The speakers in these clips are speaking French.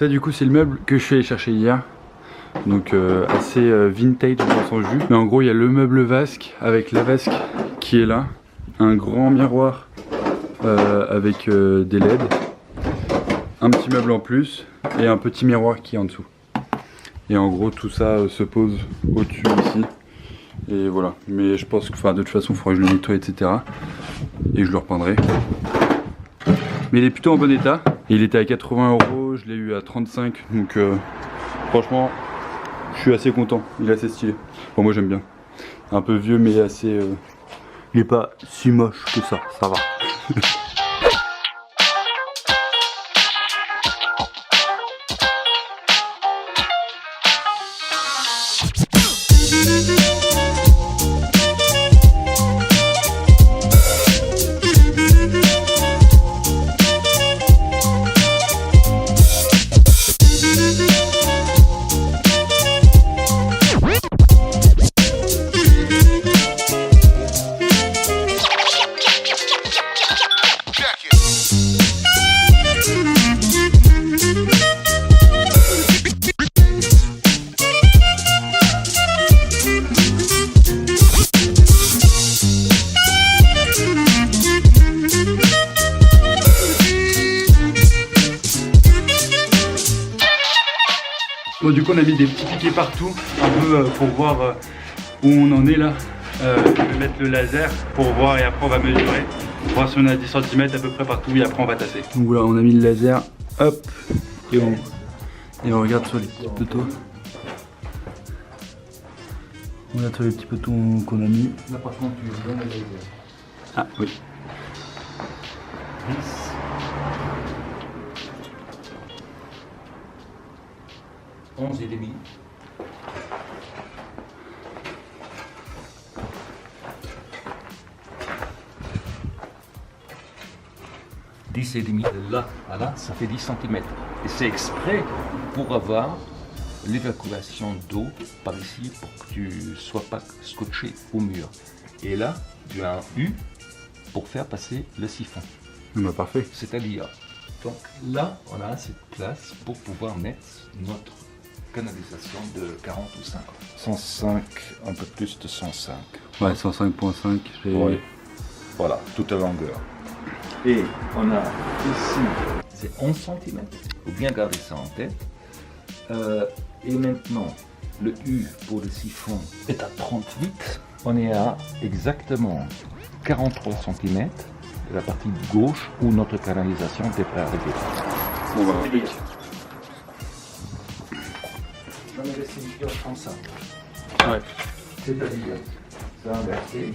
Ça du coup c'est le meuble que je suis allé chercher hier. Donc assez vintage dans son jus. Mais en gros il y a le meuble vasque avec la vasque qui est là. Un grand miroir avec des LED. Un petit meuble en plus et un petit miroir qui est en dessous. Et en gros tout ça se pose au-dessus ici. Et voilà. Mais je pense que de toute façon il faudra que je le nettoie etc. Et je le repeindrai. Mais il est plutôt en bon état. Il était à 80 €, je l'ai eu à 35. Donc franchement je suis assez content. Il est assez stylé. Bon moi j'aime bien. Un peu vieux mais assez... Il est pas si moche que ça va. Bon du coup on a mis des petits piquets partout, un peu pour voir où on en est là. Je vais mettre le laser pour voir et après on va mesurer. Voir si on a 10 cm à peu près partout et après on va tasser. Donc voilà on a mis le laser, hop, et on regarde sur les petits poteaux. On regarde sur les petits poteaux qu'on a mis. Là par contre tu donnes le laser. Ah oui. 10. 11 et demi. Et demi de là à là, ça fait 10 cm. Et c'est exprès pour avoir l'évacuation d'eau par ici pour que tu ne sois pas scotché au mur. Et là, tu as un U pour faire passer le siphon. Bah parfait. C'est-à-dire, donc là, on a assez de place pour pouvoir mettre notre canalisation de 40 ou 50. 105, un peu plus de 105. Ouais, 105.5. Ouais. Voilà, toute la longueur. Et on a ici, c'est 11 cm. Il faut bien garder ça en tête. Et maintenant, le U pour le siphon est à 38. On est à exactement 43 cm de la partie gauche où notre canalisation devrait arriver. On va appliquer. J'en ai laissé une pioche comme ça. Ouais. C'est-à-dire, ça inversé.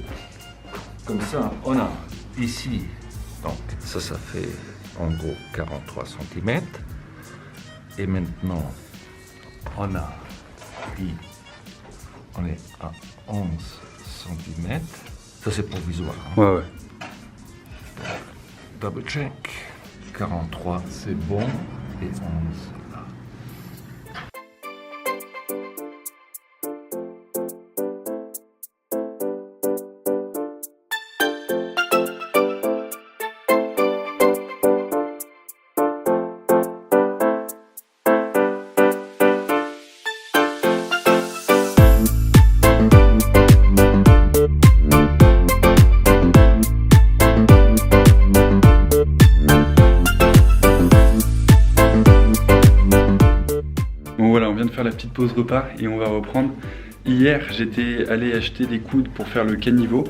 Comme ça, on a ici, donc ça fait en gros 43 cm. Et maintenant, on a ici, on est à 11 cm. Ça c'est provisoire. Hein. Ouais. Double check. 43 c'est bon. Et 11 là. Bon voilà, on vient de faire la petite pause repas et on va reprendre. Hier, j'étais allé acheter des coudes pour faire le caniveau,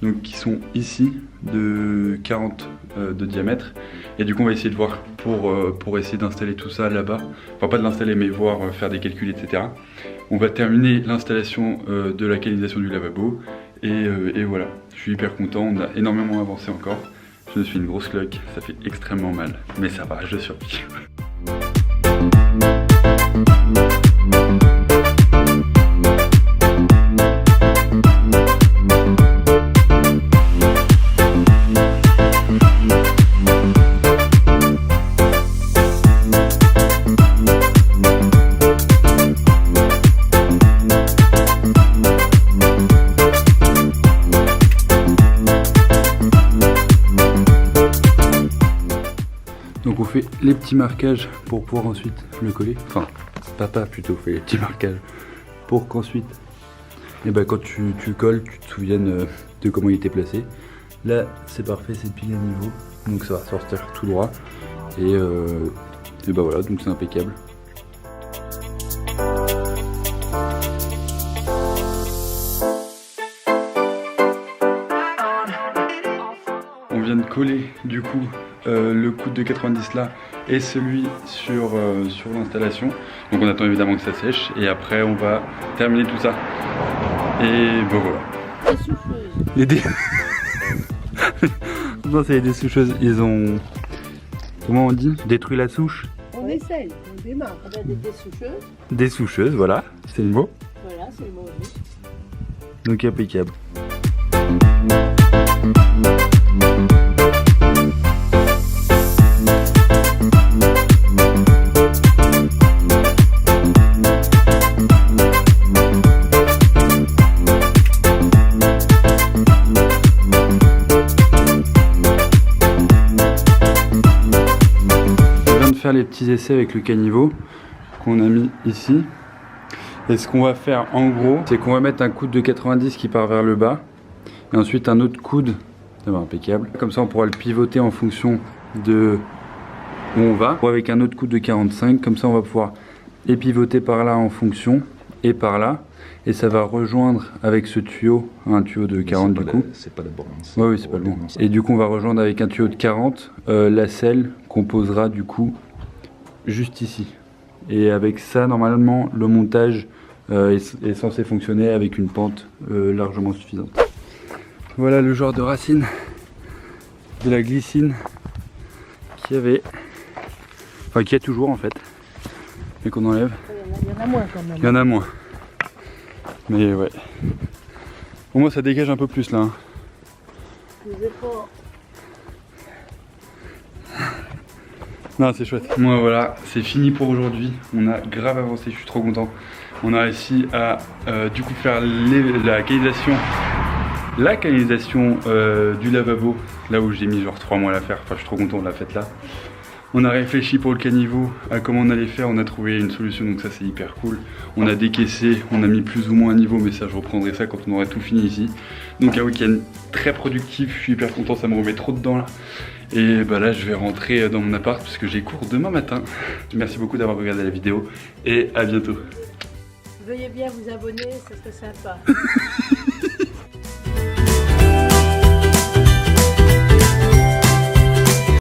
donc qui sont ici de 40 de diamètre. Et du coup, on va essayer de voir pour essayer d'installer tout ça là-bas. Enfin, pas de l'installer, mais voir faire des calculs, etc. On va terminer l'installation de la canalisation du lavabo. Et voilà, je suis hyper content, on a énormément avancé encore. Je me suis une grosse cloque, ça fait extrêmement mal, mais ça va, je survis. fait les petits marquages pour pouvoir ensuite le coller. Enfin, papa plutôt fait les petits marquages pour qu'ensuite, et ben quand tu colles, tu te souviennes de comment il était placé. Là, c'est parfait, c'est pile à niveau, donc ça va sortir tout droit. Et ben voilà, donc c'est impeccable. On vient de coller du coup le coude de 90 là et celui sur l'installation. Donc on attend évidemment que ça sèche et après on va terminer tout ça. Et bon voilà. Des souffleuses. Les dé... Non, c'est les dessoucheuses. Ils ont, comment on dit, détruit la souche. On essaye, on démarre. On a des dessoucheuses. Dessoucheuses, voilà, c'est le mot. Voilà, c'est le mot. Donc impeccable. Faire les petits essais avec le caniveau qu'on a mis ici. Et ce qu'on va faire en gros, c'est qu'on va mettre un coude de 90 qui part vers le bas et ensuite un autre coude, ça va impeccable. Comme ça on pourra le pivoter en fonction de où on va. Ou avec un autre coude de 45, comme ça on va pouvoir et pivoter par là en fonction et par là. Et ça va rejoindre avec ce tuyau, un tuyau de 40 du coup. C'est pas le bon. Ouais, oui, c'est pas le bon. Et du coup on va rejoindre avec un tuyau de 40 la selle qu'on posera du coup juste ici. Et avec ça, normalement, le montage est censé fonctionner avec une pente largement suffisante. Voilà le genre de racine de la glycine qu'il y avait, enfin qu'il y a toujours en fait, mais qu'on enlève. Il y en a moins quand même. Il y en a moins. Mais ouais. Au moins ça dégage un peu plus là. Hein. Les efforts. Non, c'est chouette. Moi voilà, c'est fini pour aujourd'hui. On a grave avancé, je suis trop content. On a réussi à du coup faire la canalisation du lavabo, là où j'ai mis genre 3 mois à la faire. Enfin, je suis trop content, on l'a faite là. On a réfléchi pour le caniveau à comment on allait faire, on a trouvé une solution, donc ça c'est hyper cool. On a décaissé, on a mis plus ou moins un niveau, mais ça je reprendrai ça quand on aura tout fini ici. Donc un week-end très productif, je suis hyper content, ça me remet trop dedans là. Et bah là je vais rentrer dans mon appart parce que j'ai cours demain matin. Merci beaucoup d'avoir regardé la vidéo et à bientôt. Veuillez bien vous abonner, ça serait sympa.